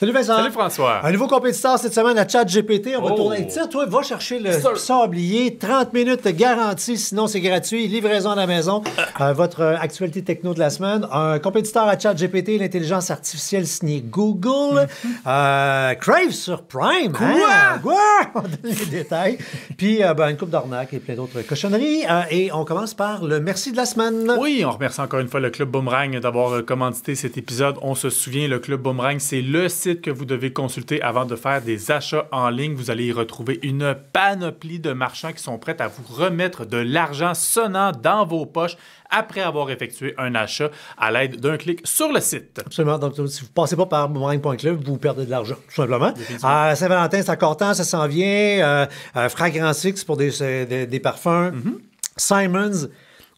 Salut Vincent. Salut François. Un nouveau compétiteur cette semaine à ChatGPT. On va tourner. Tiens, toi, va chercher le sablier. 30 minutes de garantie, sinon c'est gratuit. Livraison à la maison. Votre actualité techno de la semaine. Un compétiteur à ChatGPT, l'intelligence artificielle signée Google. Crave sur Prime. Quoi? Hein? Quoi? On donne les détails. Puis une coupe d'arnaque et plein d'autres cochonneries. Et on commence par le merci de la semaine. Oui, on remercie encore une fois le Club Boomerang d'avoir commandité cet épisode. On se souvient, le Club Boomerang, c'est le site que vous devez consulter avant de faire des achats en ligne. Vous allez y retrouver une panoplie de marchands qui sont prêts à vous remettre de l'argent sonnant dans vos poches après avoir effectué un achat à l'aide d'un clic sur le site. Absolument. Donc, si vous ne passez pas par boomerang.club, vous perdez de l'argent, tout simplement. Saint-Valentin, c'est encore temps, ça s'en vient. Fragrance X pour des parfums. Simons,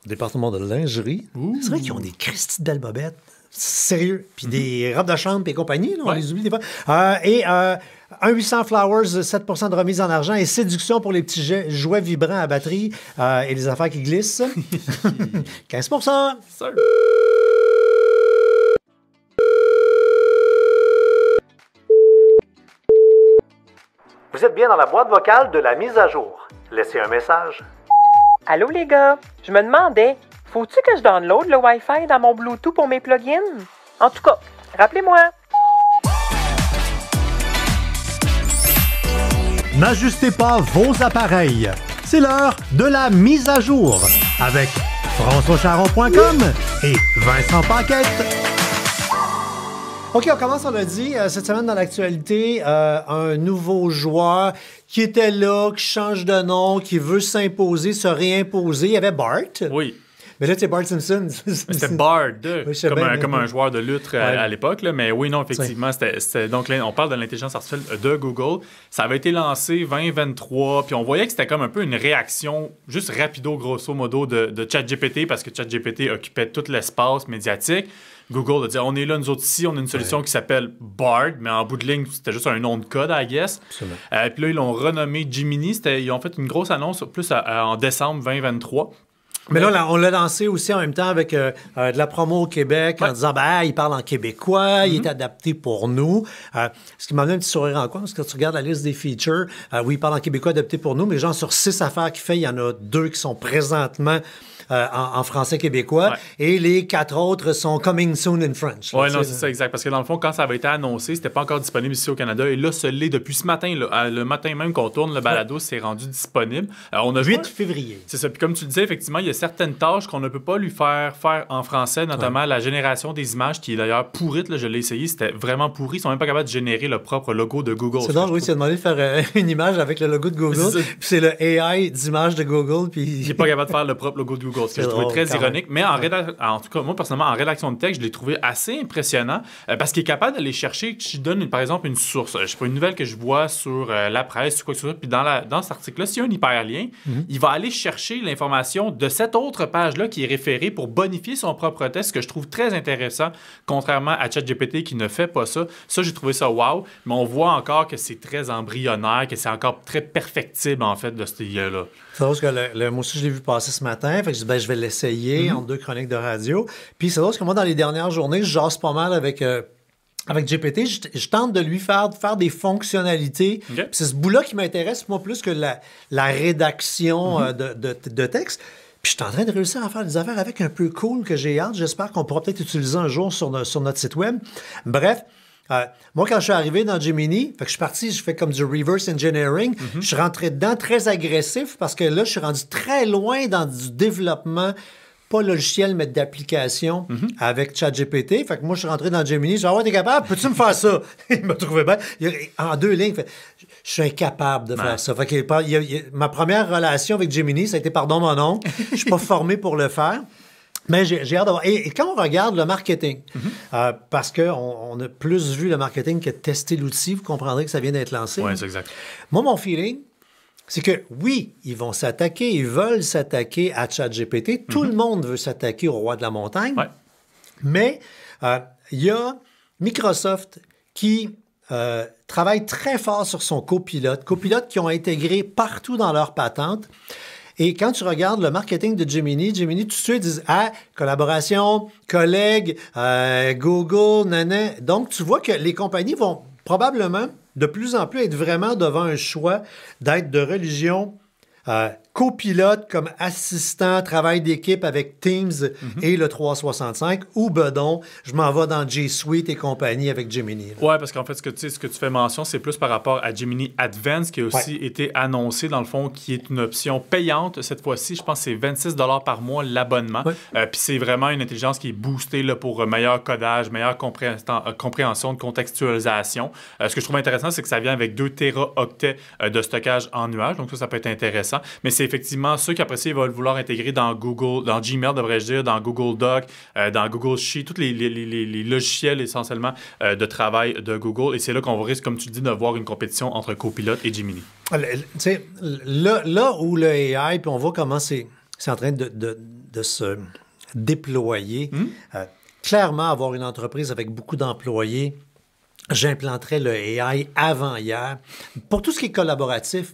département de lingerie. C'est vrai qu'ils ont des Christy de belles bobettes. Sérieux. Puis des robes de chambre et compagnie, là, on les oublie des fois. 1-800 Flowers, 7% de remise en argent et séduction pour les petits jouets vibrants à batterie et les affaires qui glissent. 15%. Sir. Vous êtes bien dans la boîte vocale de la mise à jour. Laissez un message. Allô les gars, je me demandais, faut-tu que je download le Wi-Fi dans mon Bluetooth pour mes plugins? En tout cas, rappelez-moi. N'ajustez pas vos appareils. C'est l'heure de la mise à jour avec françoischaron.com et Vincent Paquette. OK, on commence, on l'a dit, cette semaine dans l'actualité, un nouveau joueur qui était là, qui change de nom, qui veut s'imposer, se réimposer. Il y avait Bart. Oui. Mais là, c'est Bart Simpson. C'était Bard, Oui, comme un joueur de lutte à l'époque. Là. Mais oui, non, effectivement, c'était donc là, on parle de l'intelligence artificielle de Google. Ça avait été lancé 2023, puis on voyait que c'était comme un peu une réaction, juste rapido, grosso modo, de ChatGPT, parce que ChatGPT occupait tout l'espace médiatique. Google a dit, on est là, nous autres ici, on a une solution qui s'appelle Bard, mais en bout de ligne, c'était juste un nom de code, I guess. Puis là, ils l'ont renommé Gemini. Ils ont fait une grosse annonce plus en décembre 2023. Mais là, on l'a lancé aussi en même temps avec de la promo au Québec en disant, il parle en québécois, il est adapté pour nous. Ce qui m'a donné un petit sourire en coin, parce que quand tu regardes la liste des features, oui, il parle en québécois adapté pour nous, mais genre sur 6 affaires qu'il fait, il y en a 2 qui sont présentement en français québécois, et les 4 autres sont coming soon in French. Oui, non, c'est ça, exact. Parce que dans le fond, quand ça avait été annoncé, c'était pas encore disponible ici au Canada, et là, ce l'est depuis ce matin. Là, le matin même qu'on tourne, le balado s'est rendu disponible. On a 8 février. C'est ça. Puis comme tu le disais, effectivement, il y a certaines tâches qu'on ne peut pas lui faire en français, notamment la génération des images, qui est d'ailleurs pourrite. Là, je l'ai essayé, c'était vraiment pourri. Ils sont même pas capables de générer le propre logo de Google. C'est drôle, oui, tu as demandé de faire une image avec le logo de Google, puis c'est le AI d'image de Google. Puis il n'est pas capable de faire le propre logo de Google, ce que je trouvais très ironique. Mais en tout cas, moi, personnellement, en rédaction de texte, je l'ai trouvé assez impressionnant parce qu'il est capable d'aller chercher, je donne par exemple une source, je sais pas, une nouvelle que je vois sur la presse ou quoi que ce soit, puis dans cet article-là, s'il y a un hyperlien, il va aller chercher l'information de cette autre page-là qui est référée pour bonifier son propre texte, ce que je trouve très intéressant, contrairement à ChatGPT qui ne fait pas ça. Ça, j'ai trouvé ça wow, mais on voit encore que c'est très embryonnaire, que c'est encore très perfectible, en fait, de ce IA-là. C'est drôle que moi aussi, je l'ai vu passer ce matin, fait que je dis, je vais l'essayer en 2 chroniques de radio. Puis c'est drôle que moi, dans les dernières journées, je jase pas mal avec GPT, je tente de lui faire des fonctionnalités. Okay. Puis c'est ce bout-là qui m'intéresse, moi, plus que la rédaction de texte. Puis je suis en train de réussir à faire des affaires avec un peu cool que j'ai hâte. J'espère qu'on pourra peut-être utiliser un jour sur notre site web. Bref, moi, quand je suis arrivé dans Gemini, fait que je suis parti, je fais comme du reverse engineering. Je suis rentré dedans très agressif parce que là, je suis rendu très loin dans du développement pas logiciel, mais d'application avec ChatGPT. Fait que moi, je suis rentré dans Gemini. Je dis, t'es capable? Peux-tu me faire ça? Il m'a trouvé bien. En 2 lignes, je suis incapable de faire ça. Fait que ma première relation avec Gemini, ça a été, pardon mon nom, je suis pas formé pour le faire. Mais j'ai hâte d'avoir. Et quand on regarde le marketing, parce qu'on a plus vu le marketing que tester l'outil, vous comprendrez que ça vient d'être lancé. Oui, c'est exact. Moi, mon feeling, c'est que oui, ils vont s'attaquer, ils veulent s'attaquer à ChatGPT. Tout le monde veut s'attaquer au roi de la montagne. Ouais. Mais il y a Microsoft qui travaille très fort sur son copilote qui ont intégré partout dans leurs patentes. Et quand tu regardes le marketing de Gemini, tout de suite, ils disent collaboration, collègues, Google, nanana. Donc, tu vois que les compagnies vont probablement de plus en plus être vraiment devant un choix d'être de religion copilote comme assistant, travail d'équipe avec Teams et le 365, ou bedon, je m'en vais dans G Suite et compagnie avec Gemini. Oui, parce qu'en fait, ce que tu fais mention, c'est plus par rapport à Gemini Advanced, qui a aussi été annoncé, dans le fond, qui est une option payante. Cette fois-ci, je pense que c'est 26 $ par mois l'abonnement. Puis c'est vraiment une intelligence qui est boostée là, pour meilleur codage, meilleure compréhension de contextualisation. Ce que je trouve intéressant, c'est que ça vient avec 2 téraoctets de stockage en nuage. Donc ça peut être intéressant. Mais c'est effectivement ceux qui après ça, ils vont vouloir intégrer dans Google, dans Gmail, devrais-je dire, dans Google Doc, dans Google Sheet, tous les logiciels essentiellement de travail de Google. Et c'est là qu'on risque, comme tu le dis, de voir une compétition entre Copilot et Gemini. Tu sais, là où le AI, puis on voit comment c'est en train de se déployer, clairement, avoir une entreprise avec beaucoup d'employés, j'implanterais le AI avant hier. Pour tout ce qui est collaboratif,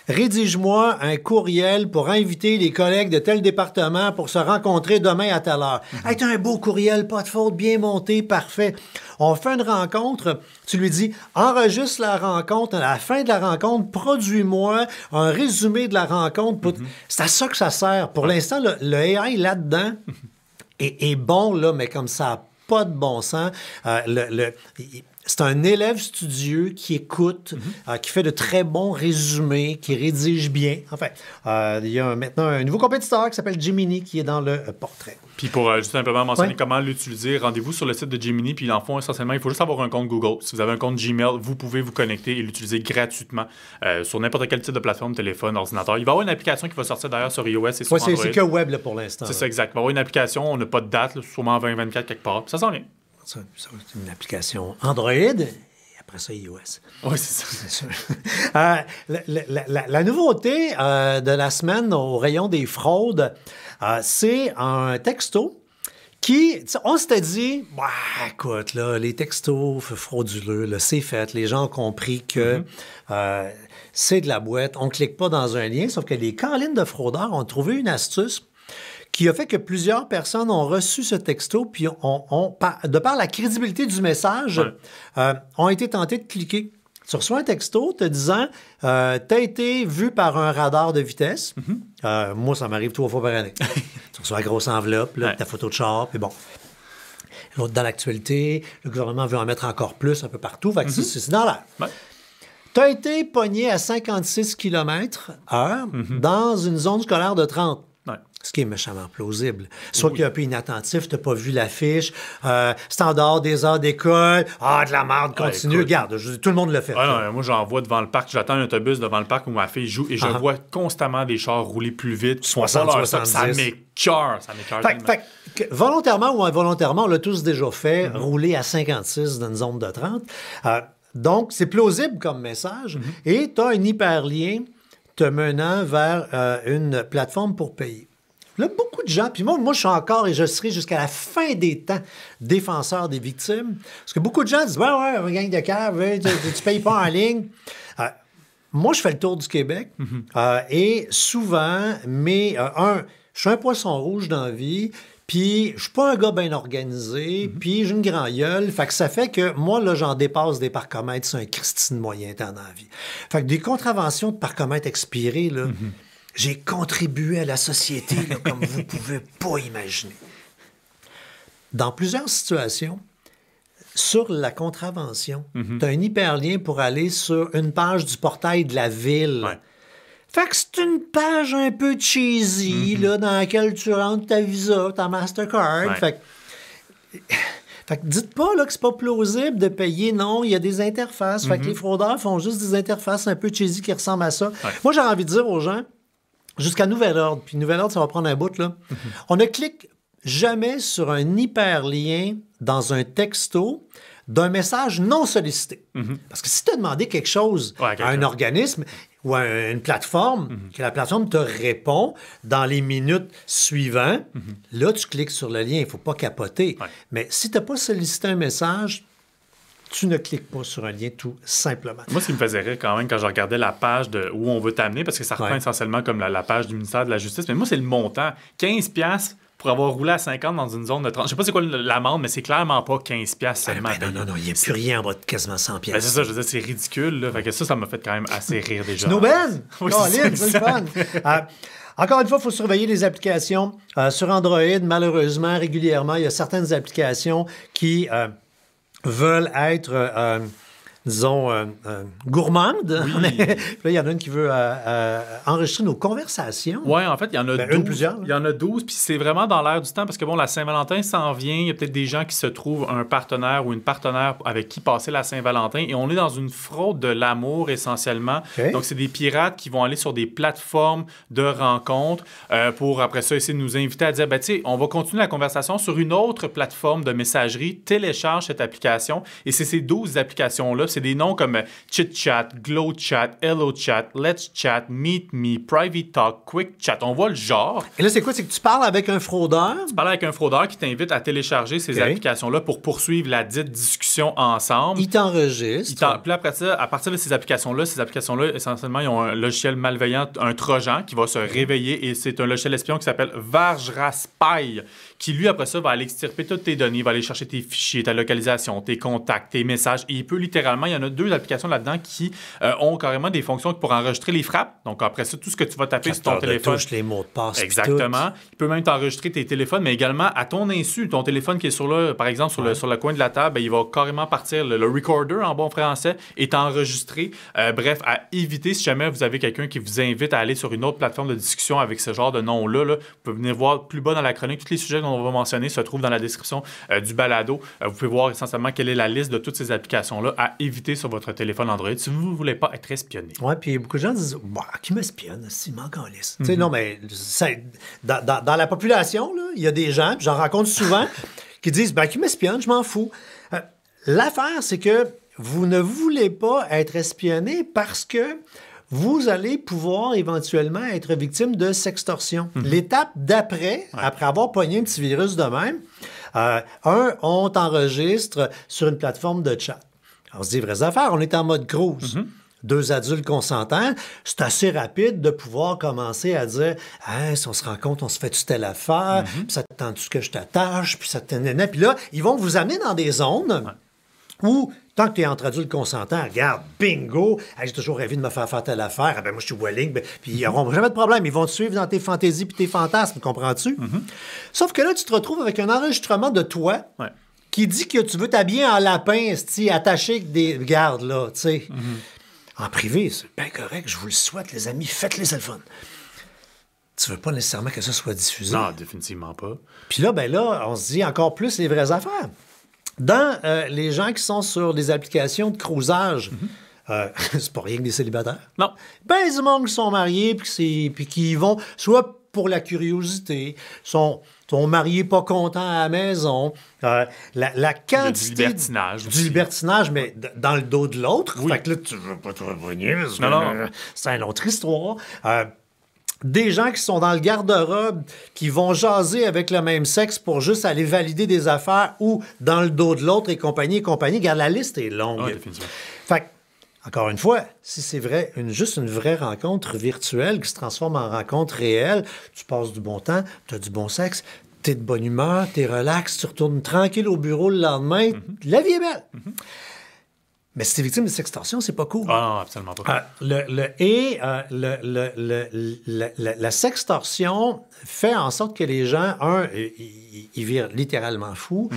rédige-moi un courriel pour inviter les collègues de tel département pour se rencontrer demain à telle heure. Hey, t'as un beau courriel, pas de faute, bien monté, parfait. On fait une rencontre, tu lui dis, enregistre la rencontre, à la fin de la rencontre, produis-moi un résumé de la rencontre. C'est à ça que ça sert. Pour l'instant, le AI là-dedans est bon, là, mais comme ça pas de bon sens. C'est un élève studieux qui écoute, qui fait de très bons résumés, qui rédige bien. Enfin, il y a maintenant un nouveau compétiteur qui s'appelle Gemini qui est dans le portrait. Puis pour juste simplement mentionner comment l'utiliser, rendez-vous sur le site de Gemini, puis en fond, essentiellement, il faut juste avoir un compte Google. Si vous avez un compte Gmail, vous pouvez vous connecter et l'utiliser gratuitement sur n'importe quel type de plateforme, téléphone, ordinateur. Il va y avoir une application qui va sortir d'ailleurs sur iOS et sur Android. C'est que web là, pour l'instant. C'est ça, exact. Il va y avoir une application, on n'a pas de date, là, sûrement en 2024 quelque part. Ça s'en vient. C'est une application Android et après ça, iOS. Oui, c'est ça. C'est sûr. La nouveauté de la semaine au rayon des fraudes, c'est un texto qui, on s'était dit, écoute, là, les textos frauduleux, là, c'est fait. Les gens ont compris que c'est de la boîte. On ne clique pas dans un lien, sauf que les carlines de fraudeurs ont trouvé une astuce qui a fait que plusieurs personnes ont reçu ce texto, puis de par la crédibilité du message, ont été tentés de cliquer. Tu reçois un texto te disant « T'as été vu par un radar de vitesse. Moi, ça m'arrive 3 fois par année. Tu reçois la grosse enveloppe, là, ta photo de char, puis bon. L'autre, dans l'actualité, le gouvernement veut en mettre encore plus un peu partout. Fait que c'est dans l'air. Tu as été pogné à 56 km/h dans une zone scolaire de 30. Ce qui est méchamment plausible. Soit qu'il est un peu inattentif, tu n'as pas vu l'affiche, c'est en dehors des heures d'école, de la merde, continue. Regarde, tout le monde le fait. Non, moi, j'en vois devant le parc, j'attends un autobus devant le parc où ma fille joue et je vois constamment des chars rouler plus vite. 60, 70. Ça m'écoeure. Volontairement ou involontairement, on l'a tous déjà fait, rouler à 56 dans une zone de 30. Donc, c'est plausible comme message. Et tu as un hyperlien te menant vers une plateforme pour payer. Là, beaucoup de gens, puis moi, je suis encore et je serai jusqu'à la fin des temps défenseur des victimes, parce que beaucoup de gens disent « Ouais, on gagne de cave, tu payes pas en ligne. » Moi, je fais le tour du Québec et souvent, je suis un poisson rouge dans la vie, puis je suis pas un gars bien organisé, puis j'ai une grande gueule, fait que ça fait que moi, là, j'en dépasse des parcomètres sur un Christine moyen temps dans la vie. Fait que des contraventions de parcomètres expirés, là, j'ai contribué à la société là, comme vous pouvez pas imaginer. Dans plusieurs situations, sur la contravention, tu as un hyperlien pour aller sur une page du portail de la ville. Fait que c'est une page un peu cheesy là, dans laquelle tu rentres ta Visa, ta Mastercard. Fait que dites pas là, que c'est pas plausible de payer. Non, il y a des interfaces. Fait que les fraudeurs font juste des interfaces un peu cheesy qui ressemblent à ça. Moi, j'ai envie de dire aux gens, jusqu'à nouvel ordre, puis nouvel ordre, ça va prendre un bout, là. On ne clique jamais sur un hyperlien dans un texto d'un message non sollicité. Parce que si tu as demandé quelque chose à un organisme ou à une plateforme, que la plateforme te répond dans les minutes suivantes, là, tu cliques sur le lien. Il ne faut pas capoter. Mais si tu n'as pas sollicité un message, tu ne cliques pas sur un lien tout simplement. Moi, ce qui me faisait rire quand même quand je regardais la page de où on veut t'amener, parce que ça reprend essentiellement comme la page du ministère de la Justice, mais moi, c'est le montant. 15$ pour avoir roulé à 50 dans une zone de 30. Je sais pas c'est quoi l'amende, mais c'est clairement pas 15$ seulement. Non, il n'y a plus rien en bas de quasiment 100$. C'est ça, je veux dire, c'est ridicule. Là. Fait que ça m'a fait quand même assez rire déjà. Snowben! Oui, c'est le fun! Encore une fois, il faut surveiller les applications. Sur Android, malheureusement, régulièrement, il y a certaines applications qui veulent être... disons, gourmande. Oui. Là, il y en a une qui veut enregistrer nos conversations. Oui, en fait, il y en a 12. Plusieurs. Il y en a 12, puis c'est vraiment dans l'air du temps, parce que, bon, la Saint-Valentin s'en vient. Il y a peut-être des gens qui se trouvent un partenaire ou une partenaire avec qui passer la Saint-Valentin, et on est dans une fraude de l'amour, essentiellement. Okay. Donc, c'est des pirates qui vont aller sur des plateformes de rencontres pour, après ça, essayer de nous inviter à dire, ben, tu sais, on va continuer la conversation sur une autre plateforme de messagerie. Télécharge cette application, et c'est ces 12 applications-là. C'est des noms comme ChitChat, GlowChat, HelloChat, Let's Chat, Meet Me, Private Talk, Quick Chat. On voit le genre. Et là, c'est quoi? C'est que tu parles avec un fraudeur? Tu parles avec un fraudeur qui t'invite à télécharger ces applications-là pour poursuivre la dite discussion ensemble. Il t'enregistre. Puis après ça, à partir de ces applications-là, essentiellement, ils ont un logiciel malveillant, un trojan qui va se réveiller, et c'est un logiciel espion qui s'appelle Vajraspy, qui, lui, après ça, va aller extirper toutes tes données, va aller chercher tes fichiers, ta localisation, tes contacts, tes messages, et il peut littéralement, il y en a 2 applications là-dedans qui ont carrément des fonctions pour enregistrer les frappes. Donc, après ça, tout ce que tu vas taper sur ton téléphone. Touche, les mots de passe. Exactement. Il peut même t'enregistrer tes téléphones, mais également à ton insu. Ton téléphone qui est sur là, par exemple, sur le coin de la table, il va carrément partir, le recorder en bon français, et t'enregistrer. Bref, à éviter, si jamais vous avez quelqu'un qui vous invite à aller sur une autre plateforme de discussion avec ce genre de nom-là, vous pouvez venir voir plus bas dans la chronique. Tous les sujets qu'on va mentionner se trouvent dans la description du balado. Vous pouvez voir essentiellement quelle est la liste de toutes ces applications-là à éviter sur votre téléphone Android si vous ne voulez pas être espionné. Oui, puis beaucoup de gens disent bah, qui m'espionne, s'il manque en liste. Tu sais, non, mais dans la population, il y a des gens, puis j'en rencontre souvent, qui disent qui m'espionne, je m'en fous. L'affaire, c'est que vous ne voulez pas être espionné parce que vous allez pouvoir éventuellement être victime de sextorsion. L'étape d'après, après avoir pogné un petit virus de même, on t'enregistre sur une plateforme de chat. On se dit vraies affaires, on est en mode cruise. 2 adultes consentants, c'est assez rapide de pouvoir commencer à dire hey, si on se rend compte, on se fait telle affaire, puis ça te tente-tu que je t'attache, puis ça te... Puis là, ils vont vous amener dans des zones où, tant que tu es entre adultes consentants, regarde, bingo, hey, j'ai toujours rêvé de me faire telle affaire, moi je suis willing, puis ils n'auront jamais de problème, ils vont te suivre dans tes fantaisies puis tes fantasmes, comprends-tu? Sauf que là, tu te retrouves avec un enregistrement de toi qui dit que tu veux t'habiller en lapin, attaché avec des gardes, là, tu sais. En privé, c'est bien correct, je vous le souhaite, les amis, faites-les, c'est le fun. Tu veux pas nécessairement que ça soit diffusé. Non, définitivement pas. Puis là, on se dit encore plus les vraies affaires. Dans les gens qui sont sur des applications de cruisage, c'est pas rien que des célibataires. Non. Ben, du monde qui sont mariés puis qui y vont soit pour la curiosité, sont mariés pas contents à la maison. La quantité... Du libertinage. Du libertinage, mais dans le dos de l'autre. Oui. Fait que là, tu veux pas te revenir. C'est une autre histoire. Des gens qui sont dans le garde-robe, qui vont jaser avec le même sexe pour juste aller valider des affaires ou dans le dos de l'autre et compagnie. Regarde, la liste est longue. Oui, définitivement. Fait que, encore une fois, si c'est vrai, juste une vraie rencontre virtuelle qui se transforme en rencontre réelle, tu passes du bon temps, tu as du bon sexe, tu es de bonne humeur, tu es relax, tu retournes tranquille au bureau le lendemain, la vie est belle. Mais si t'es victime de sextorsion, c'est pas cool. Ah non, absolument pas. La sextorsion fait en sorte que les gens, ils virent littéralement fous,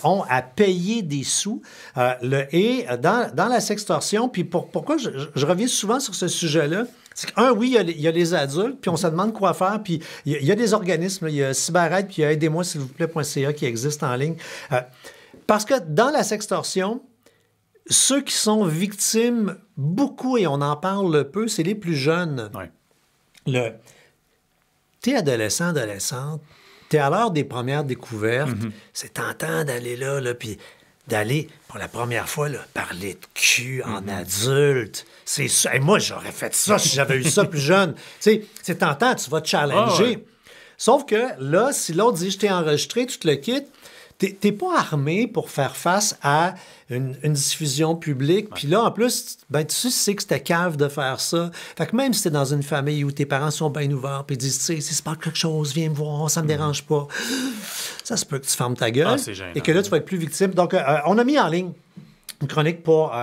ont à payer des sous. Dans la sextorsion, puis pourquoi je reviens souvent sur ce sujet-là, c'est oui, il y a les adultes, puis on se demande quoi faire, puis il y a des organismes, il y a CyberAide, puis il y a aidez-moi s'il vous plaît.ca qui existe en ligne. Parce que dans la sextorsion, ceux qui sont victimes beaucoup, et on en parle peu, c'est les plus jeunes. Ouais. T'es adolescent, adolescente, t'es à l'heure des premières découvertes, c'est tentant d'aller là puis d'aller, pour la première fois, là, parler de cul en adulte. C'est ça. Et moi, j'aurais fait ça si j'avais eu ça plus jeune. Tu sais, c'est tentant, tu vas te challenger. Sauf que là, si l'autre dit « je t'ai enregistré », tu te le quittes, t'es pas armé pour faire face à une diffusion publique. Puis là, en plus, ben, tu sais que c'était cave de faire ça. Fait que même si t'es dans une famille où tes parents sont bien ouverts puis disent, tu sais, si c'est pas quelque chose, viens me voir, ça me dérange pas. Ça se peut que tu fermes ta gueule. C'est gênant. Et que là, tu vas être plus victime. Donc, on a mis en ligne une chronique pour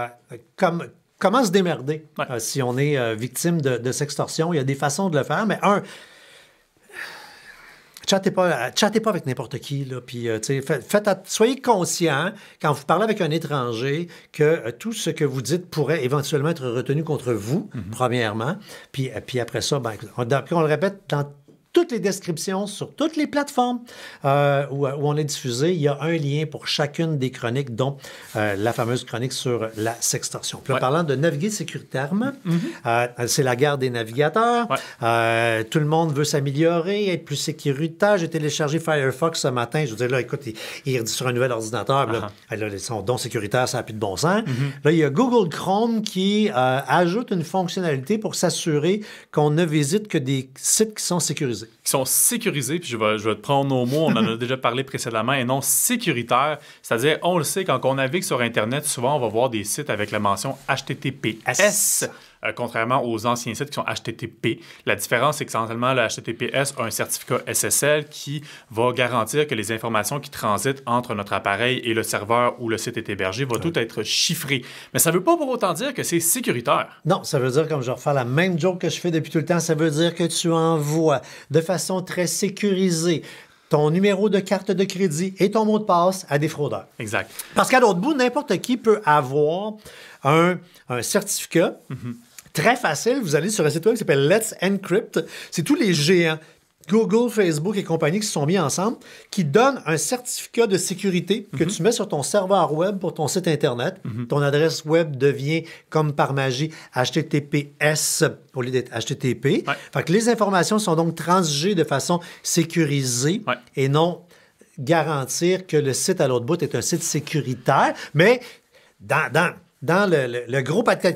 comment se démerder si on est victime de sextorsion. Il y a des façons de le faire, mais chattez pas avec n'importe qui. Là, puis, soyez conscient, quand vous parlez avec un étranger, que tout ce que vous dites pourrait éventuellement être retenu contre vous, premièrement. Puis après ça, on le répète dans toutes les descriptions sur toutes les plateformes où on est diffusé. Il y a un lien pour chacune des chroniques, dont la fameuse chronique sur la sextorsion. Puis en parlant de naviguer sécuritairement, c'est la guerre des navigateurs. Tout le monde veut s'améliorer, être plus sécuritaire. J'ai téléchargé Firefox ce matin. Je veux dire, là, écoute, il redit sur un nouvel ordinateur. Là, son don sécuritaire, ça n'a plus de bon sens. Là, il y a Google Chrome qui ajoute une fonctionnalité pour s'assurer qu'on ne visite que des sites qui sont sécurisés. Qui sont sécurisés, puis je vais te prendre nos mots, on en a déjà parlé précédemment, et non sécuritaires. C'est-à-dire, on le sait, quand on navigue sur Internet, souvent, on va voir des sites avec la mention HTTPS. Contrairement aux anciens sites qui sont HTTP. La différence, c'est qu'essentiellement, le HTTPS a un certificat SSL qui va garantir que les informations qui transitent entre notre appareil et le serveur où le site est hébergé vont tout être chiffrées. Mais ça ne veut pas pour autant dire que c'est sécuritaire. Non, ça veut dire, comme je refais la même joke que je fais depuis tout le temps, ça veut dire que tu envoies de façon très sécurisée ton numéro de carte de crédit et ton mot de passe à des fraudeurs. Exact. Parce qu'à l'autre bout, n'importe qui peut avoir un certificat. Très facile, vous allez sur un site web qui s'appelle Let's Encrypt. C'est tous les géants, Google, Facebook et compagnie qui se sont mis ensemble, qui donnent un certificat de sécurité que tu mets sur ton serveur web pour ton site Internet. Ton adresse web devient, comme par magie, HTTPS au lieu d'être HTTP. Fait que les informations sont donc transigées de façon sécurisée et non garantir que le site à l'autre bout est un site sécuritaire. Mais dans le gros paquet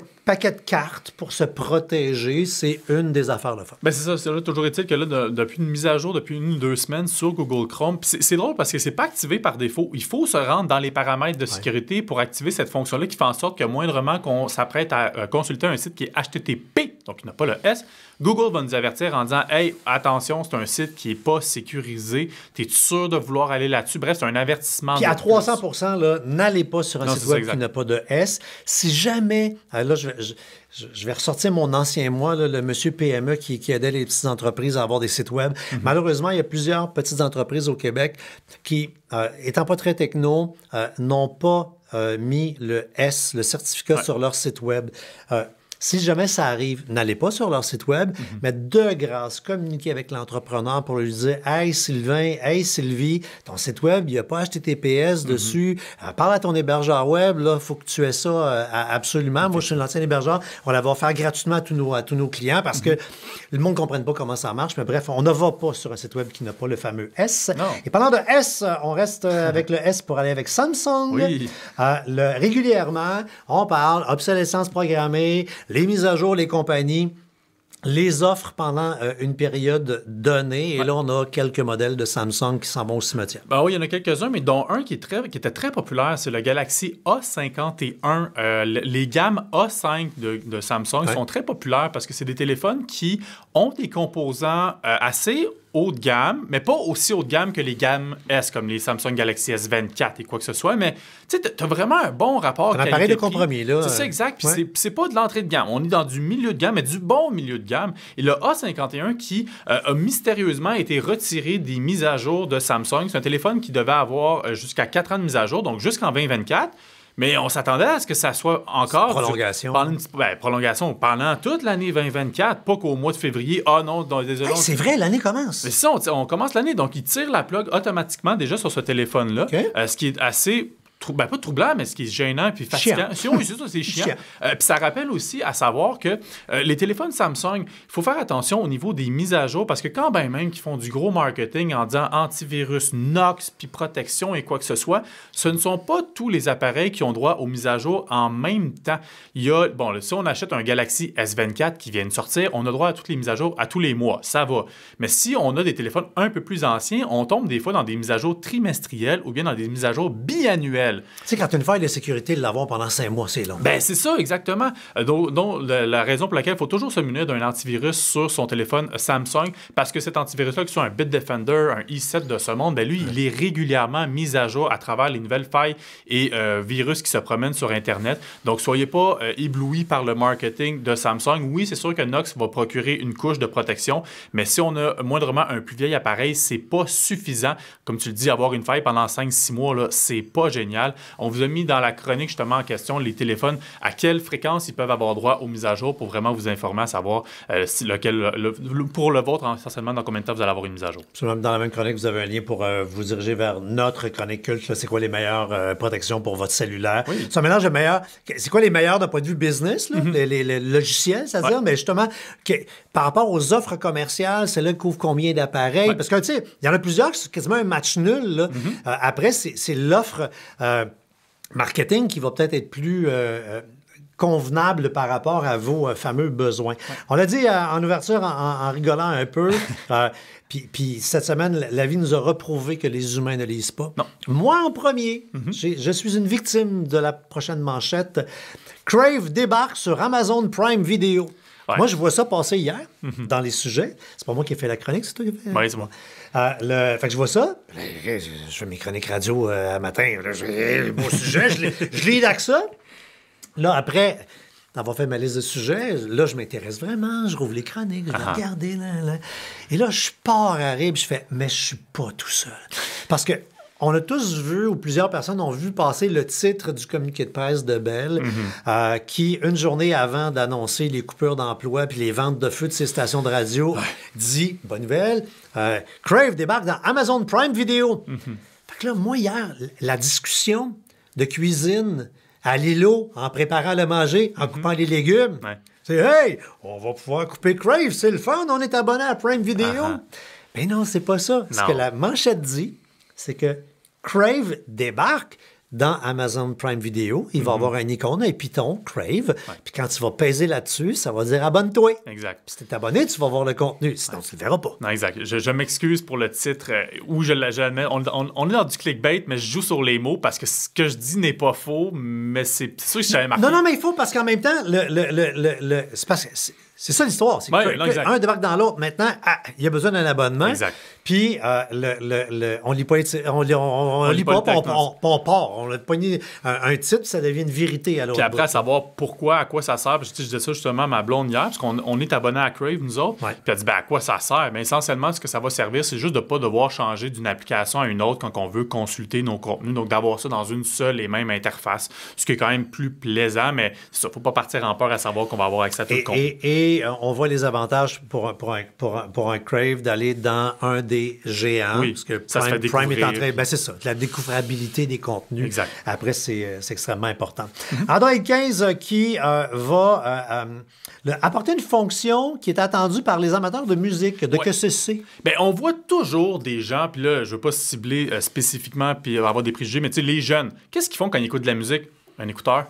de cartes pour se protéger, c'est une des affaires de fun. Ben c'est ça. C'est là, toujours est-il que là, depuis une mise à jour, depuis 1 ou 2 semaines sur Google Chrome, c'est drôle parce que c'est pas activé par défaut. Il faut se rendre dans les paramètres de sécurité pour activer cette fonction-là qui fait en sorte que moindrement qu'on s'apprête à consulter un site qui est HTTP, donc il n'a pas le S, Google va nous avertir en disant « Hey, attention, c'est un site qui n'est pas sécurisé. T'es sûr de vouloir aller là-dessus? » Bref, c'est un avertissement. Puis à 300%, là, n'allez pas sur un site web qui n'a pas de S. Si jamais... Là, je vais ressortir mon ancien moi, là, le monsieur PME qui aidait les petites entreprises à avoir des sites web. Malheureusement, il y a plusieurs petites entreprises au Québec qui, étant pas très techno, n'ont pas mis le S, le certificat sur leur site web. Si jamais ça arrive, n'allez pas sur leur site web, mais de grâce, communiquez avec l'entrepreneur pour lui dire « Hey Sylvain, hey Sylvie, ton site web, il n'y a pas HTTPS dessus. Parle à ton hébergeur web, il faut que tu aies ça absolument. » Moi, je suis l'ancien hébergeur. On la va faire gratuitement à tous nos clients parce que le monde ne comprenne pas comment ça marche. Mais bref, on ne va pas sur un site web qui n'a pas le fameux S. Non. Et parlant de S, on reste avec le S pour aller avec Samsung. Oui. Régulièrement, on parle obsolescence programmée, les mises à jour, les compagnies les offrent pendant une période donnée. Et là, on a quelques modèles de Samsung qui s'en vont au cimetière. Ben oui, il y en a quelques-uns, mais dont un qui était très populaire, c'est le Galaxy A51. Les gammes A5 de Samsung sont très populaires parce que c'est des téléphones qui ont des composants assez haut de gamme, mais pas aussi haut de gamme que les gammes S, comme les Samsung Galaxy S24 et quoi que ce soit, mais tu sais, t'as vraiment un bon rapport. Un appareil de compromis, là. C'est ça, exact. Puis c'est pas de l'entrée de gamme. On est dans du milieu de gamme, mais du bon milieu de gamme. Et le A51 qui a mystérieusement été retiré des mises à jour de Samsung. C'est un téléphone qui devait avoir jusqu'à 4 ans de mise à jour, donc jusqu'en 2024. Mais on s'attendait à ce que ça soit encore... Prolongation. Prolongation pendant toute l'année 2024, pas qu'au mois de février. Ah non, désolé. Hey, c'est vrai, l'année commence. Mais ça, on commence l'année, donc il tire la plug automatiquement déjà sur ce téléphone-là, ce qui est assez... pas troublant, mais ce qui est gênant puis fatigant. Oui, c'est ça, c'est chiant. Puis ça rappelle aussi à savoir que les téléphones Samsung, il faut faire attention au niveau des mises à jour parce que quand ben même qu'ils font du gros marketing en disant antivirus, Knox, puis protection et quoi que ce soit, ce ne sont pas tous les appareils qui ont droit aux mises à jour en même temps. Il y a, si on achète un Galaxy S24 qui vient de sortir, on a droit à toutes les mises à jour à tous les mois. Ça va. Mais si on a des téléphones un peu plus anciens, on tombe des fois dans des mises à jour trimestrielles ou bien dans des mises à jour biannuelles. Tu sais, quand tu as une faille de sécurité, l'avoir pendant 5 mois, c'est long. Ben, c'est ça, exactement. Donc, la raison pour laquelle il faut toujours se munir d'un antivirus sur son téléphone Samsung, parce que cet antivirus-là, que ce soit un Bitdefender, un i7 de ce monde, ben lui, il est régulièrement mis à jour à travers les nouvelles failles et virus qui se promènent sur Internet. Donc, soyez pas éblouis par le marketing de Samsung. Oui, c'est sûr que Knox va procurer une couche de protection, mais si on a moindrement un plus vieil appareil, c'est pas suffisant. Comme tu le dis, avoir une faille pendant 5-6 mois, là, c'est pas génial. On vous a mis dans la chronique justement en question les téléphones, à quelle fréquence ils peuvent avoir droit aux mises à jour pour vraiment vous informer à savoir pour le vôtre, essentiellement, dans combien de temps vous allez avoir une mise à jour. Même dans la même chronique, vous avez un lien pour vous diriger vers notre chronique culte. Là, c'est quoi les meilleures protections pour votre cellulaire? Oui. C'est un mélange de meilleurs. C'est quoi les meilleurs d'un point de vue business, là? Les logiciels, c'est-à-dire, mais justement, par rapport aux offres commerciales, c'est là qui couvre combien d'appareils? Parce que, tu sais, il y en a plusieurs qui sont quasiment un match nul. Là. Après, c'est l'offre marketing qui va peut-être être plus convenable par rapport à vos fameux besoins. Ouais. On l'a dit en ouverture en rigolant un peu. Puis cette semaine, la vie nous a reprouvé que les humains ne lisent pas. Non. Moi, en premier, je suis une victime de la prochaine manchette. Crave débarque sur Amazon Prime Video. Ouais. Moi, je vois ça passer hier dans les sujets. C'est pas moi qui ai fait la chronique, c'est toi qui as fait? Oui, c'est moi. Fait que je vois ça. Je fais mes chroniques radio à matin. J'ai les beaux sujets. Je lis là que ça. Là, après d'avoir fait ma liste de sujets, là, je m'intéresse vraiment. Je rouvre les chroniques, je vais regarder. Là. Et là, je pars à rire, je fais, mais je suis pas tout seul. Parce que on a tous vu, ou plusieurs personnes ont vu passer le titre du communiqué de presse de Bell, qui, une journée avant d'annoncer les coupures d'emploi puis les ventes de feu de ces stations de radio, dit, bonne nouvelle, Crave débarque dans Amazon Prime Video. Fait que là, moi, hier, la discussion de cuisine à Lilo, en préparant le manger, en coupant les légumes, c'est « Hey, on va pouvoir couper Crave, c'est le fun, on est abonné à Prime Video. » Mais non, c'est pas ça. Ce que la manchette dit, c'est que Crave débarque dans Amazon Prime Video. Il va avoir un icône, un piton, Crave. Puis quand tu vas peser là-dessus, ça va dire « Abonne-toi ». Exact. Puis si tu es abonné, tu vas voir le contenu. Sinon, tu ne le verras pas. Non, exact. Je m'excuse pour le titre où je l'admets. On est dans du clickbait, mais je joue sur les mots parce que ce que je dis n'est pas faux, mais c'est sûr que j'avais marqué. Non, mais il faut parce qu'en même temps, c'est parce que c'est ça l'histoire. C'est que un débarque dans l'autre. Maintenant, il y a besoin d'un abonnement. Exact. Puis, on lit pas, on lit pas, on part. On a pogné un titre, ça devient une vérité à l'autre. Puis après, à savoir pourquoi, à quoi ça sert. Je disais ça justement à ma blonde hier, parce qu'on est abonné à Crave, nous autres. Puis elle dit, à quoi ça sert? Mais essentiellement, ce que ça va servir, c'est juste de ne pas devoir changer d'une application à une autre quand on veut consulter nos contenus. Donc, d'avoir ça dans une seule et même interface. Ce qui est quand même plus plaisant, mais ça, faut pas partir en peur à savoir qu'on va avoir accès à tout le contenu. Et on voit les avantages pour un Crave d'aller dans un des géants. Oui, parce que ça se fait Prime est en train... découvrir. c'est ça. La découvrabilité des contenus. Exact. Après, c'est extrêmement important. Android 15 qui va apporter une fonction qui est attendue par les amateurs de musique. De que c'est? Bien, on voit toujours des gens, puis là, je ne veux pas cibler spécifiquement puis avoir des préjugés, mais tu sais, les jeunes, qu'est-ce qu'ils font quand ils écoutent de la musique? Un écouteur?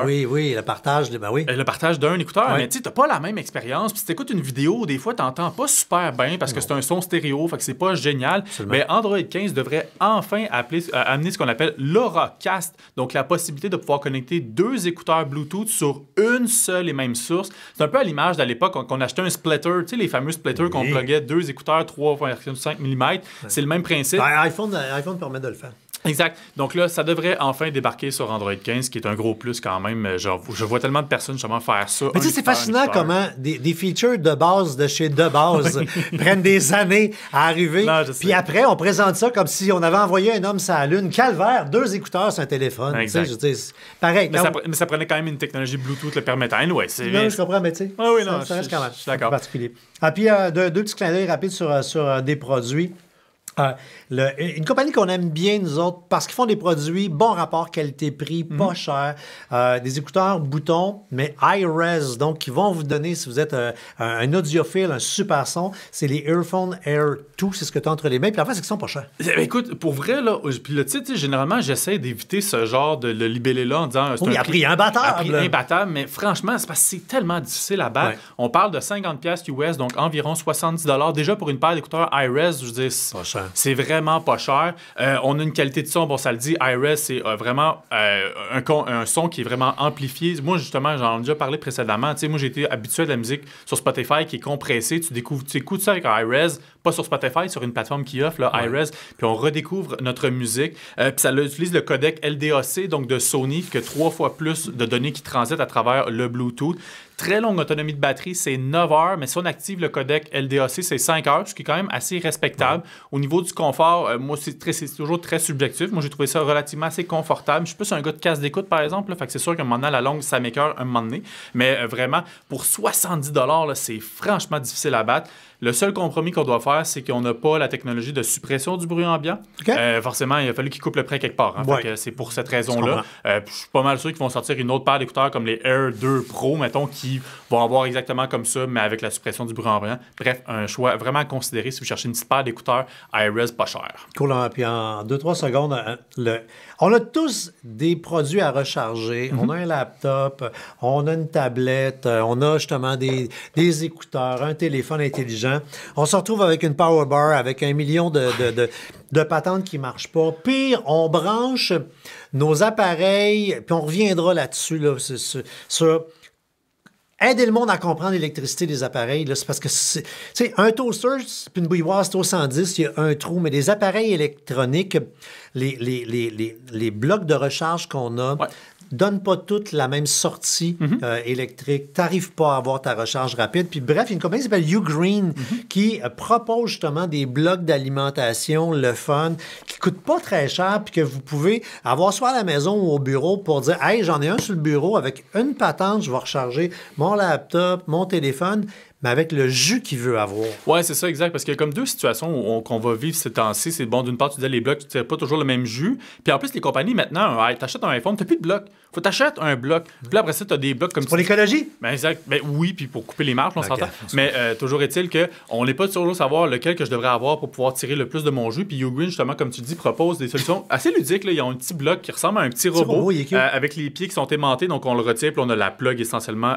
Oui, le partage, oui. Le partage d'un écouteur, mais tu sais, t'as pas la même expérience. Puis si t'écoutes une vidéo, des fois, t'entends pas super bien parce que c'est un son stéréo, fait que c'est pas génial. Absolument. Mais Android 15 devrait enfin amener ce qu'on appelle l'AuraCast, donc la possibilité de pouvoir connecter 2 écouteurs Bluetooth sur une seule et même source. C'est un peu à l'image d'à l'époque qu'on achetait un splitter, tu sais, les fameux splitters qu'on pluguait 2 écouteurs 3,5 mm. C'est le même principe. iPhone permet de le faire. Exact. Donc là, ça devrait enfin débarquer sur Android 15, qui est un gros plus quand même. Je vois tellement de personnes justement faire ça. Mais tu sais, c'est fascinant comment des features de base de chez De Base prennent des années à arriver. Puis après, on présente ça comme si on avait envoyé un homme sur la Lune. Calvaire, 2 écouteurs sur un téléphone. Exact. Tu sais, c'est pareil. Mais ça prenait quand même une technologie Bluetooth le permettant. Anyway, non, je comprends, mais tu sais, ça reste quand même. Je suis d'accord. Particulier. Puis, 2 petits clins d'œil rapides sur des produits. Une compagnie qu'on aime bien, nous autres, parce qu'ils font des produits, bon rapport qualité-prix, pas cher, des écouteurs boutons, mais high-res, donc qui vont vous donner, si vous êtes un audiophile, un super son, c'est les Earphone Air 2, c'est ce que tu as entre les mains, puis en fait, c'est qu'ils sont pas chers. Écoute, pour vrai, là, puis le titre, généralement, j'essaie d'éviter ce genre de libellé-là en disant... Oui, à prix imbattable. Imbattable, mais franchement, c'est parce que c'est tellement difficile à battre. Ouais. On parle de 50$ US, donc environ 70$. Déjà, pour une paire d'écouteurs high-res, je veux dire, c'est vraiment pas cher. On a une qualité de son, bon, ça le dit, high-res, c'est vraiment un son qui est vraiment amplifié. Moi, justement, j'en ai déjà parlé précédemment. Tu sais, moi, j'ai été habitué à de la musique sur Spotify qui est compressée. Tu écoutes ça avec un high-res, pas sur Spotify, sur une plateforme qui offre le high-res, puis on redécouvre notre musique. Puis ça utilise le codec LDAC, donc de Sony, qui a 3 fois plus de données qui transitent à travers le Bluetooth. Très longue autonomie de batterie, c'est 9 heures, mais si on active le codec LDAC, c'est 5 heures, ce qui est quand même assez respectable. Au niveau du confort, moi, c'est toujours très subjectif. Moi, j'ai trouvé ça relativement assez confortable. Je suis plus un gars de casse d'écoute, par exemple, là, fait que c'est sûr qu'à un moment donné, à la longue, ça m'écoeure un moment donné. Mais vraiment, pour 70$, là, c'est franchement difficile à battre. Le seul compromis qu'on doit faire, c'est qu'on n'a pas la technologie de suppression du bruit ambiant. Okay. Forcément, il a fallu qu'ils coupent le prêt quelque part. Hein. Fait que c'est pour cette raison-là. Je suis pas mal sûr qu'ils vont sortir une autre paire d'écouteurs comme les Air 2 Pro, mettons, qui vont avoir exactement comme ça, mais avec la suppression du bruit ambiant. Bref, un choix vraiment à considérer si vous cherchez une petite paire d'écouteurs high-res pas cher. Cool. Puis en 2-3 secondes, on a tous des produits à recharger. On a un laptop, on a une tablette, on a justement des écouteurs, un téléphone intelligent. On se retrouve avec une power bar avec 1 million de patentes qui ne marchent pas. Pire, on branche nos appareils, puis on reviendra là-dessus, là, sur aider le monde à comprendre l'électricité des appareils. Là, c'est parce que c'est un toaster, puis une bouilloire, c'est au 110, il y a un trou. Mais les appareils électroniques, les blocs de recharge qu'on a, donnent pas toutes la même sortie électrique. Tu n'arrives pas à avoir ta recharge rapide. Puis bref, il y a une compagnie qui s'appelle Ugreen qui propose justement des blocs d'alimentation, le fun, qui ne coûtent pas très cher puis que vous pouvez avoir soit à la maison ou au bureau pour dire « Hey, j'en ai un sur le bureau avec une patente, je vais recharger mon laptop, mon téléphone. » mais avec le jus qu'il veut avoir. Oui, c'est ça, exact. Parce qu'il y a comme deux situations qu'on va vivre ces temps-ci. C'est bon, d'une part, tu disais les blocs, tu n'as pas toujours le même jus. Puis en plus, les compagnies, maintenant, tu achètes un iPhone, tu n'as plus de blocs. Faut t'achètes un bloc. Puis là, après ça, tu as des blocs comme ça. Pour l'écologie? Ben, exact. Ben, oui, puis pour couper les marges, on s'entend. Mais toujours est-il qu'on n'est pas toujours savoir lequel que je devrais avoir pour pouvoir tirer le plus de mon jus. Puis Ugreen, justement, comme tu dis, propose des solutions assez ludiques. Là. Ils ont un petit bloc qui ressemble à un petit robot avec les pieds qui sont aimantés. Donc, on le retire, puis on a la plug essentiellement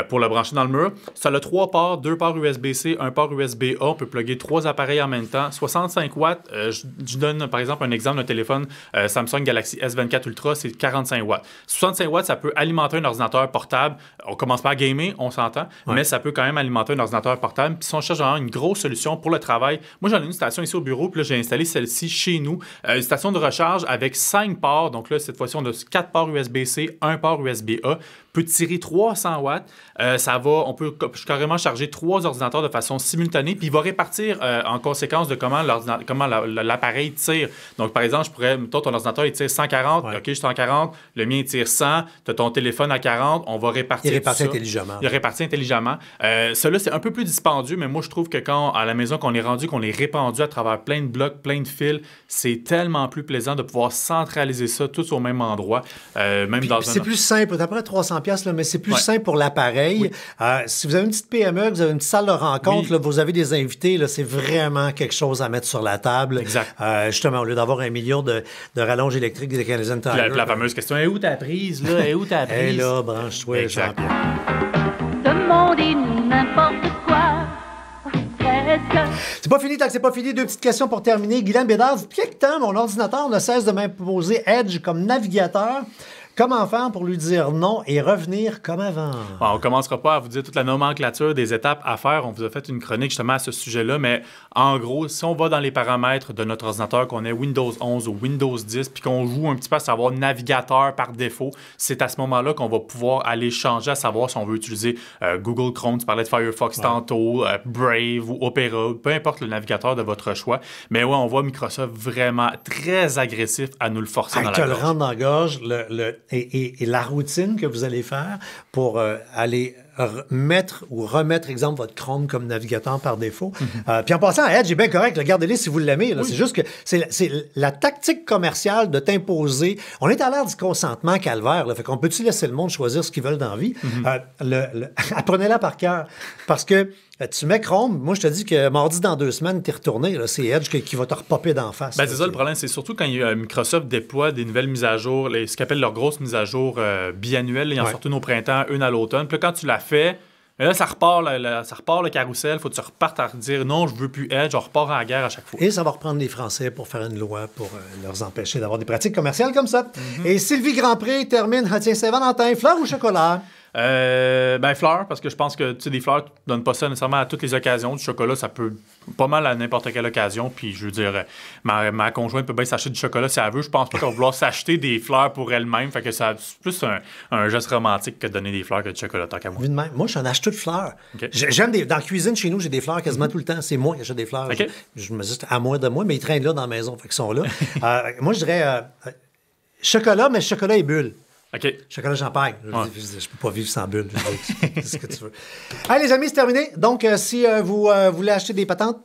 pour le brancher dans le mur. Ça a 3 ports, 2 ports USB-C, un port USB-A. On peut plugger 3 appareils en même temps. 65 watts. Je donne, par exemple, un exemple d'un téléphone Samsung Galaxy S24 Ultra, c'est 45 watts. 65 watts, ça peut alimenter un ordinateur portable. On commence pas à gamer, on s'entend, mais ça peut quand même alimenter un ordinateur portable. Puis si on cherche vraiment une grosse solution pour le travail, moi, j'en ai une station ici au bureau, puis là, j'ai installé celle-ci chez nous. Une station de recharge avec 5 ports. Donc là, cette fois-ci, on a 4 ports USB-C, un port USB-A. Peut tirer 300 watts. On peut carrément charger 3 ordinateurs de façon simultanée, puis il va répartir en conséquence de comment l'appareil tire. Donc, par exemple, toi, ton ordinateur, il tire 140, OK, je suis 140, le mien, il tire 100, tu as ton téléphone à 40, on va répartir. Il répartit intelligemment. Il répartit intelligemment. Cela, c'est un peu plus dispendieux, mais moi, je trouve que quand, à la maison, qu'on est répandu à travers plein de blocs, plein de fils, c'est tellement plus plaisant de pouvoir centraliser ça tous au même endroit. C'est plus simple. Tu as près 300$, là, mais c'est plus simple pour l'appareil. Oui. Si vous avez une petite PME, vous avez une salle de rencontre, là, vous avez des invités, là, c'est vraiment quelque chose à mettre sur la table. Exact. Justement, au lieu d'avoir 1 million de rallonges électriques des Canadian Tire. La fameuse question, est où ta prise? Là? Est où ta prise? Et là, branche-toi, champion. Demandez n'importe quoi. C'est pas fini tant que c'est pas fini. 2 petites questions pour terminer. Guylaine Bédard, depuis quelque temps, mon ordinateur ne cesse de m'imposer Edge comme navigateur. Comment faire pour lui dire non et revenir comme avant? Bon, on ne commencera pas à vous dire toute la nomenclature des étapes à faire. On vous a fait une chronique justement à ce sujet-là, mais en gros, si on va dans les paramètres de notre ordinateur, qu'on ait Windows 11 ou Windows 10, puis qu'on joue un petit peu à savoir navigateur par défaut, c'est à ce moment-là qu'on va pouvoir aller changer à savoir si on veut utiliser Google Chrome, tu parlais de Firefox tantôt, Brave ou Opera, peu importe le navigateur de votre choix. Mais ouais, on voit Microsoft vraiment très agressif à nous le forcer dans la gorge. Le rentre dans la gorge, et la routine que vous allez faire pour aller mettre ou remettre, exemple, votre Chrome comme navigateur par défaut. Puis en passant, Edge est bien correct. Gardez-les si vous l'aimez. Oui. C'est juste que c'est la tactique commerciale de t'imposer. On est à l'ère du consentement calvaire. Là, fait qu'on peut-tu laisser le monde choisir ce qu'ils veulent dans la vie? Apprenez-la par cœur. Parce que tu mets Chrome, moi je te dis que mardi dans 2 semaines, t'es retourné. Là, c'est Edge qui va te repopper d'en face. Ben, c'est ça le problème. C'est surtout quand Microsoft déploie des nouvelles mises à jour, ce qu'ils appellent leurs grosses mises à jour biannuelles. Ils en sortent une au printemps, une à l'automne. Puis là, quand tu la fais, là, ça repart le carrousel. Faut que tu repartes à dire non, je veux plus Edge, on repart en guerre à chaque fois. Et ça va reprendre les Français pour faire une loi pour leur empêcher d'avoir des pratiques commerciales comme ça. Et Sylvie Grandpré termine. Tiens, Saint-Valentin, fleurs ou chocolat? Fleurs, parce que je pense que des fleurs, tu ne donnes pas ça nécessairement à toutes les occasions. Du chocolat, ça peut pas mal à n'importe quelle occasion. Puis, je veux dire, ma conjointe peut bien s'acheter du chocolat si elle veut. Je pense pas qu'elle va vouloir s'acheter des fleurs pour elle-même. Fait que c'est plus un geste romantique que de donner des fleurs que du chocolat, tant qu'à moi. Moi, je suis un acheteur de fleurs. Okay. J'aime dans la cuisine chez nous, j'ai des fleurs quasiment tout le temps. C'est moi qui achète des fleurs. Okay. Je me dis à moi de moi, mais ils traînent là dans la maison. Fait qu'ils sont là. Moi, je dirais chocolat, mais chocolat et bulles. OK. Chocolat champagne. Je peux pas vivre sans bulle. C'est ce que tu veux. Allez, les amis, c'est terminé. Donc, si vous voulez acheter des patentes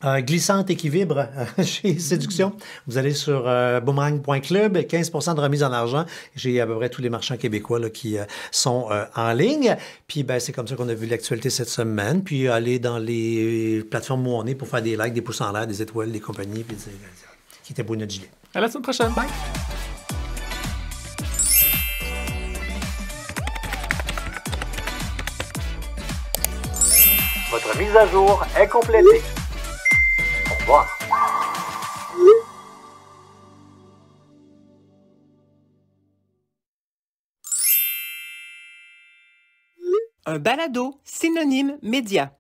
glissantes et qui vibrent chez Séduction, vous allez sur boomerang.club, 15% de remise en argent. J'ai à peu près tous les marchands québécois là, qui sont en ligne. Puis, c'est comme ça qu'on a vu l'actualité cette semaine. Puis, aller dans les plateformes où on est pour faire des likes, des pouces en l'air, des étoiles, des compagnies. Puis, qui était beau notre gilet. À la semaine prochaine. Bye. Votre mise à jour est complétée. Au revoir. Un balado synonyme média.